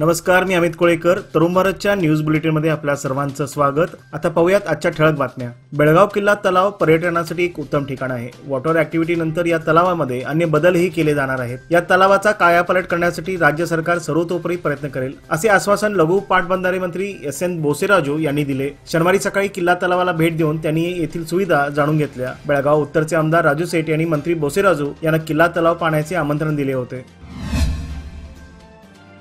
नमस्कार, मी अमित कोळेकर. तरुण भारतच्या न्यूज बुलेटिनमध्ये आपल्या सर्वांचं स्वागत. आता पाहूयात आजच्या ठळक बातम्या. बेळगाव किल्ला तलाव पर्यटनासाठी एक उत्तम ठिकाण आहे. वॉटर ऍक्टिव्हिटी नंतर या तलावामध्ये अन्य बदलही केले जाणार आहेत. या तलावाचा कायापालट करण्यासाठी राज्य सरकार सर्वतोपरी प्रयत्न करेल, असे आश्वासन लघु पाटबंधारे मंत्री एस.एन. बोसेराजू यांनी दिले. शनिवारी सकाळी किल्ला तलावाला भेट देऊन त्यांनी येथील सुविधा जाणून घेतल्या. बेळगाव उत्तरचे आमदार राजू सेठ यांनी मंत्री बोसेराजू यांना किल्ला तलाव पाहण्याचे आमंत्रण दिले होते.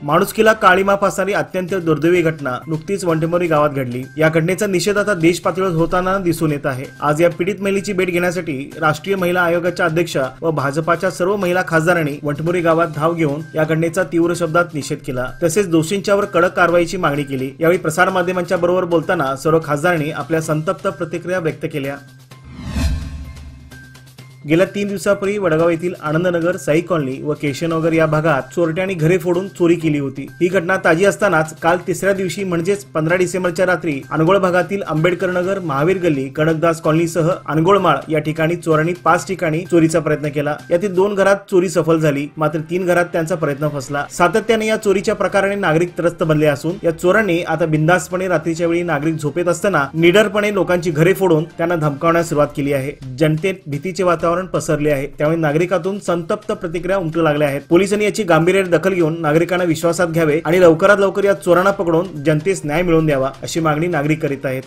माणुसकीला काळीमा फासणारी अत्यंत दुर्दैवी घटना नुकतीच वंटेमोरी गावात घडली. या घटनेचा निषेध आता देश पातळीवर होताना दिसून येत आहे. आज या पीडित महिलेची भेट घेण्यासाठी राष्ट्रीय महिला आयोगाच्या अध्यक्षा व भाजपाच्या सर्व महिला खासदारांनी वंटेमोरी गावात धाव घेऊन या घटनेचा तीव्र शब्दात निषेध केला. तसेच दोषींच्यावर कडक कारवाईची मागणी केली. यावेळी प्रसारमाध्यमांच्या बरोबर बोलताना सर्व खासदारांनी आपल्या संतप्त प्रतिक्रिया व्यक्त केल्या. गेल्या 3 दिवसापूर्वी वडगाव येथील आनंदनगर, साई कॉलनी व केशवनगर या भागात चोरट्यांनी घरे फोडून चोरी केली होती. ही घटना ताजी असतानाच काल तिसऱ्या दिवशी म्हणजेच 15 डिसेंबरच्या रात्री अनगोळ भागातील आंबेडकर नगर, महावीर गल्ली, कनकदास कॉलनीसह अनगोळमाळ या ठिकाणी चोरांनी 5 ठिकाणी चोरीचा प्रयत्न केला. यातील 2 घरात चोरी सफल झाली, मात्र 3 घरात त्यांचा प्रयत्न फसला. सातत्याने या चोरीच्या प्रकाराने नागरिक त्रस्त बनले असून या चोरांनी आता बिनधास्तपणे रात्रीच्या वेळी नागरिक झोपेत असताना निडरपणे लोकांची घरे फोडून त्यांना धमकावण्यास सुरुवात केली आहे. जनतेत भीतीचे वातावरण पसरले आहे. त्यामुळे नागरिकातून संतप्त प्रतिक्रिया उमटू लागल्या आहेत. पोलिसांनी याची गांभीर्याने दखल घेऊन नागरिकांना विश्वासात घ्यावे आणि लवकरात लवकर या चोरांना पकडून जनतेस न्याय मिळवून द्यावा, अशी मागणी नागरिक करीत आहेत.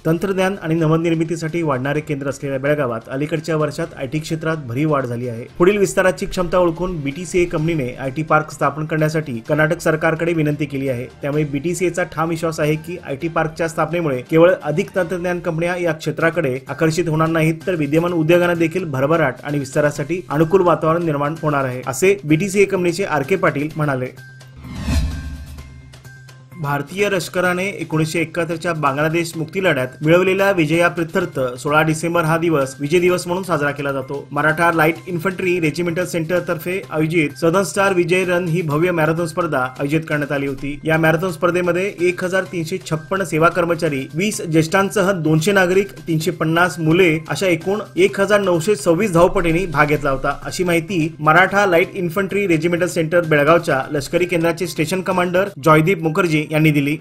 तंत्रज्ञान आणि नवनिर्मितीसाठी वाढणारे केंद्र असलेल्या बेळगावात अलीकडच्या वर्षात आयटी क्षेत्रात भरीव वाढ झाली आहे. पुढील विस्ताराची क्षमता ओळखून बीटीसीए कंपनीने आयटी पार्क स्थापन करण्यासाठी कर्नाटक सरकारकडे विनंती केली आहे. त्यामुळे बीटीसीएचा ठाम विश्वास आहे की आयटी पार्कच्या स्थापनेमुळे केवळ अधिक तंत्रज्ञान कंपन्या या क्षेत्राकडे आकर्षित होणार नाहीत, तर विद्यमान उद्योगांना देखील भरभराट आणि विस्तारासाठी अनुकूल वातावरण निर्माण होणार आहे, असे बीटीसीए कंपनीचे आर.के. पाटील म्हणाले. भारतीय लष्कराने 1971च्या बांगलादेश मुक्ती लढ्यात मिळवलेल्या विजयाप्रीत्यर्थ 16 डिसेंबर हा दिवस विजय दिवस म्हणून साजरा केला जातो. Maratha light infantry regimental centre तर्फे आयोजित सदर्न स्टार विजय रन ही भव्य मॅरेथॉन स्पर्धा आयोजित करण्यात आली होती. या मॅरेथॉन स्पर्धेमध्ये 1356 सेवा कर्मचारी, 20 ज्येष्ठांसह 200 नागरिक, 350 मुले अशा एकूण 1926 धावपटूंनी भाग घेतला होता, अशी माहिती Maratha light infantry regimental centre बेळगावच्या लष्करी केंद्राचे स्टेशन कमांडर जॉयदीप मुखर्जी यांनी दिली.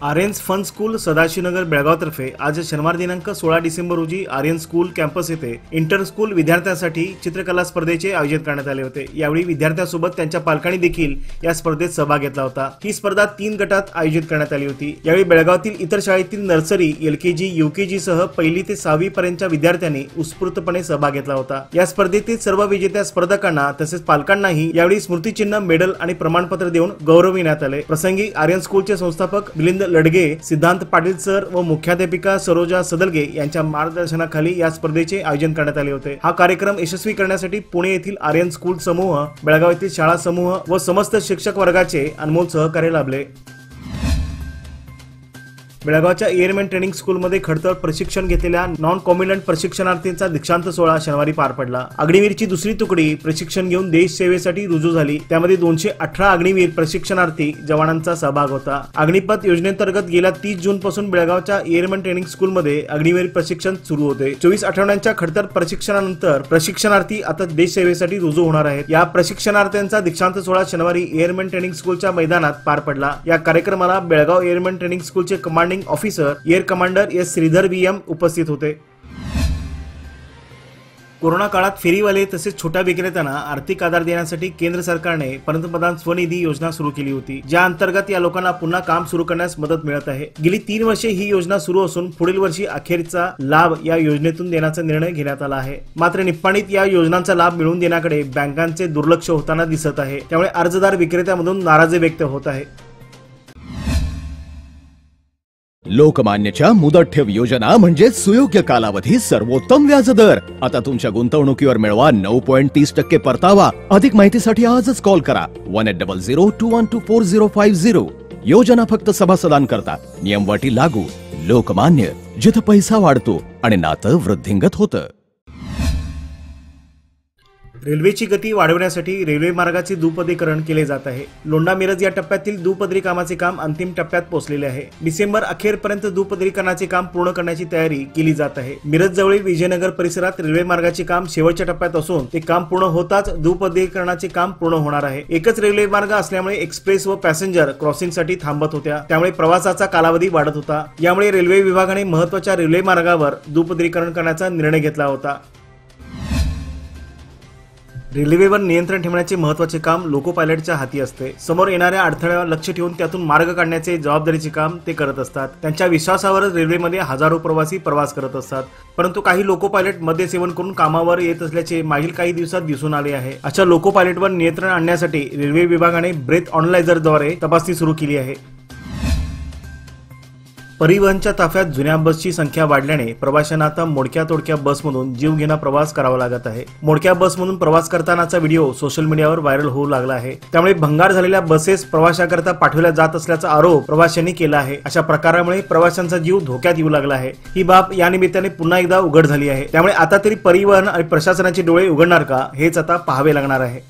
आर्यन फन स्कूल सदाशिवनगर बेळगावतर्फे आज शनिवार दिनांक 16 डिसेंबर रोजी आर्यन स्कूल कॅम्पस येथे इंटर स्कूल विद्यार्थ्यांसाठी चित्रकला स्पर्धेचे आयोजित करण्यात आले होते. यावेळी विद्यार्थ्यांसोबत त्यांच्या पालकांनी देखील या स्पर्धेत सहभाग घेतला होता. ही स्पर्धा 3 गटात आयोजित करण्यात आली होती. यावेळी बेळगावातील इतर शाळेतील नर्सरी, एलकेजी, युकेजी सह 1ली ते 6वी पर्यंतच्या विद्यार्थ्यांनी उत्स्फूर्तपणे सहभाग घेतला होता. या स्पर्धेतील सर्व विजेत्या स्पर्धकांना तसेच पालकांनाही यावेळी स्मृतिचिन्ह, मेडल आणि प्रमाणपत्र देऊन गौरविण्यात आले. प्रसंगी आर्यन स्कूलचे संस्थापक मिलिंद लडगे, सिद्धांत पाटील सर व मुख्याध्यापिका सरोजा सदलगे यांच्या मार्गदर्शनाखाली या स्पर्धेचे आयोजन करण्यात आले होते. हा कार्यक्रम यशस्वी करण्यासाठी पुणे येथील आर्यन स्कूल समूह, बेळगाव येथील शाळा समूह व समस्त शिक्षक वर्गाचे अनमोल सहकार्य लाभले. बेळगावच्या एअरमॅन ट्रेनिंग स्कूलमध्ये खडतर प्रशिक्षण घेतलेल्या नॉन कॉम्बिनंट प्रशिक्षणार्थींचा दीक्षांत सोहळा शनिवारी पार पडला. अग्निवीरची 2री तुकडी प्रशिक्षण घेऊन देश सेवेसाठी रुजू झाली. त्यामध्ये 218 अग्निवीर प्रशिक्षणार्थी जवानांचा सहभाग होता. अग्निपथ योजनेअंतर्गत गेल्या 30 जून पासून बेळगावच्या एअरमॅन ट्रेनिंग स्कूलमध्ये अग्निवीर प्रशिक्षण सुरू होते. 24 आठवड्यांच्या खडतर प्रशिक्षणानंतर प्रशिक्षणार्थी आता देश सेवेसाठी रुजू होणार आहेत. या प्रशिक्षणार्थ्यांचा दीक्षांत सोहळा शनिवारी एअरमॅन ट्रेनिंग स्कूलच्या मैदानात पार पडला. या कार्यक्रमाला बेळगाव एअरमॅन ट्रेनिंग स्कूलचे commanding officer air commander S Sridhar BM उपस्थित होते. कोरोना काळात फेरीवाले तसेच छोट्या विक्रेत्यांना आर्थिक आधार देण्यासाठी केंद्र सरकारने पंतप्रधान स्वनिधी योजना सुरू केली होती, ज्या अंतर्गत या लोकांना पुन्हा काम सुरू करण्यास मदत मिळत आहे. गेली 3 वर्षे ही योजना सुरू असून पुढील वर्षी अखेरचा लाभ या योजनेतून देण्याचा निर्णय घेण्यात आला आहे. मात्र निप्पाणीत या योजनांचा लाभ मिळवून देण्याकडे बँकांचे दुर्लक्ष होताना दिसत आहे. त्यामुळे अर्जदार विक्रेत्यांमधून नाराजी व्यक्त होत आहे. लोकमान्यच्या मुदत ठेव योजना म्हणजे सुयोग्य कालावधी, सर्वोत्तम व्याजदर. आता तुमच्या गुंतवणुकीवर मिळवा 9.30% परतावा. अधिक माहितीसाठी आजच कॉल करा 1800-212-4050. योजना फक्त सभासदांकरता. नियम अटी लागू. लोकमान्य, जिथं पैसा वाढतो आणि नातं वृद्धिंगत होतं. रेल्वेची गती वाढवण्यासाठी रेल्वे मार्गाचे दुपदरीकरण केले जात आहे। लोंढा मिरज या टप्प्यातील दुपदरी कामाचे काम अंतिम टप्प्यात पोहोचलेले आहे। डिसेंबर अखेरपर्यंत दुपदरीकरणाचे काम पूर्ण करण्याची तयारी केली जात आहे। मिरज जवळील विजयनगर परिसरात रेल्वे मार्गाचे काम शेवटच्या टप्प्यात असून ते काम पूर्ण होताच दुपदरीकरणाचे काम पूर्ण होणार आहे। एकच रेल्वे मार्ग असल्यामुळे एक्सप्रेस व पॅसेंजर क्रॉसिंगसाठी थांबत होत्या, त्यामुळे प्रवासाचा कालावधी वाढत होता। यामुळे रेल्वे विभागाने महत्त्वाच्या रेल्वे मार्गावर दुपदरीकरण करण्याचा निर्णय घेतला होता। रेल्वेवर नियंत्रण ठेवण्याचे महत्त्वाचे काम लोको पायलटच्या हाती असते। समोर येणाऱ्या अडथळ्यावर लक्ष ठेवून त्यातून मार्ग काढण्याचे जबाबदारीचे काम ते करत असतात। त्यांच्या विश्वासावरच रेल्वेमध्ये हजारो प्रवासी प्रवास करत असतात, परंतु काही लोको पायलट मद्य सेवन करून कामावर येत असल्याचे मागील काही दिवसात दिसून आले आहे। अशा लोको पायलटवर नियंत्रण आणण्यासाठी रेल्वे विभागाने ब्रेथ ऑनलायझरद्वारे तपासणी सुरू केली आहे। परिवहनच्या ताफ्यात जुन्या बसची संख्या वाढल्याने प्रवाशांना आता मोडक्या तोडक्या बसमधून जीवघेणा प्रवास करावा लागत आहे। मोडक्या बसमधून प्रवास करतानाचा व्हिडिओ सोशल मीडियावर व्हायरल होऊ लागला आहे। त्यामुळे भंगार झालेल्या बसेस प्रवाशाकरता पाठवल्या जात असल्याचा आरोप प्रवाशांनी केला आहे। अशा प्रकारामुळे प्रवाशांचा जीव धोक्यात येऊ लागला आहे। ही बाब या निमित्ताने पुन्हा एकदा उघड झाली आहे। त्यामुळे आता तरी परिवहन आणि प्रशासनाचे डोळे उघडणार का, हेच आता पाहावे लागणार आहे।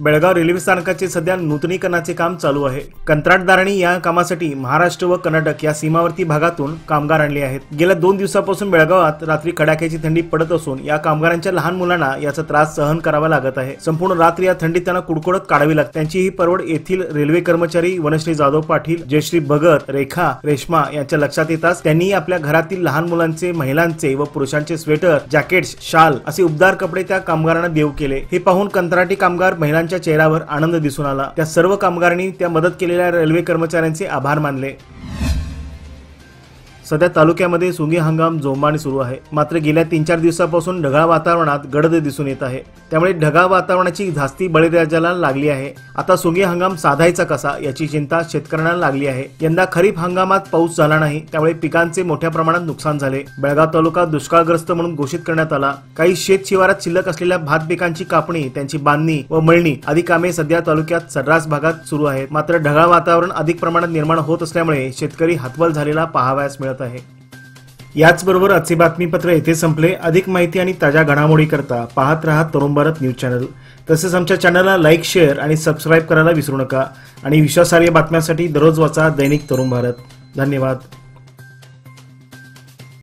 बेळगाव रेल्वे स्थानकाचे सध्या नूतनीकरणाचे काम चालू आहे। कंत्राटदारांनी या कामासाठी महाराष्ट्र व कर्नाटक या सीमावर्ती भागातून कामगार आणले आहेत। गेल्या 2 दिवसापासून बेळगावात रात्री कडाक्याची थंडी पडत असून या कामगारांच्या लहान मुलांना याचा त्रास सहन करावा लागत आहे। संपूर्ण रात्र या थंडीत त्यांना कुडकुडत काढावी लागते। त्यांची ही परवड येथील रेल्वे कर्मचारी वनश्री जाधव पाटील, जयश्री भगत, रेखा, रेश्मा यांच्या लक्षात येताच त्यांनी आपल्या घरातील लहान मुलांचे, महिलांचे व पुरुषांचे स्वेटर, जॅकेट्स, शाल असे उबदार कपडे त्या कामगारांना देऊ केले। हे पाहून कंत्राटी कामगार महिलांच्या चेहऱ्यावर आनंद दिसून आला। त्या सर्व कामगारांनी त्या मदत केलेल्या रेल्वे कर्मचाऱ्यांचे आभार मानले। सध्या तालुक्यामध्ये सुंगी हंगाम जोमाने सुरू आहे, मात्र गेल्या 3-4 दिवसापासून ढगाळ वातावरणात गडद दिसून येत आहे। त्यामुळे ढगाळ वातावरणाची धास्ती बळीराजाला लागली आहे। आता सुंगी हंगाम साधायचा कसा याची चिंता शेतकऱ्यांना लागली आहे। यंदा खरीप हंगामात पाऊस झाला नाही, त्यामुळे पिकांचे मोठ्या प्रमाणात नुकसान झाले। बेळगाव तालुका दुष्काळग्रस्त म्हणून घोषित करण्यात आला। काही शेत शिवारात शिल्लक असलेल्या भात पिकांची कापणी, त्यांची बांधणी व मळणी आदी कामे सध्या तालुक्यात सर्रास भागात सुरू आहेत। मात्र ढगाळ वातावरण अधिक प्रमाणात निर्माण होत असल्यामुळे शेतकरी हतबल झालेला पाहावयास मिळत आहे। याचबरोबर आजचे बातमीपत्र येथे संपले। अधिक माहिती आणि ताज्या घडामोडी करता पाहत रहा तरुण भारत न्यूज चॅनल। तसेच आमच्या चॅनलला लाईक, शेअर आणि सबस्क्राईब करायला विसरू नका। आणि विश्वासार्ह बातम्यांसाठी दररोज वाचा दैनिक तरुण भारत। धन्यवाद।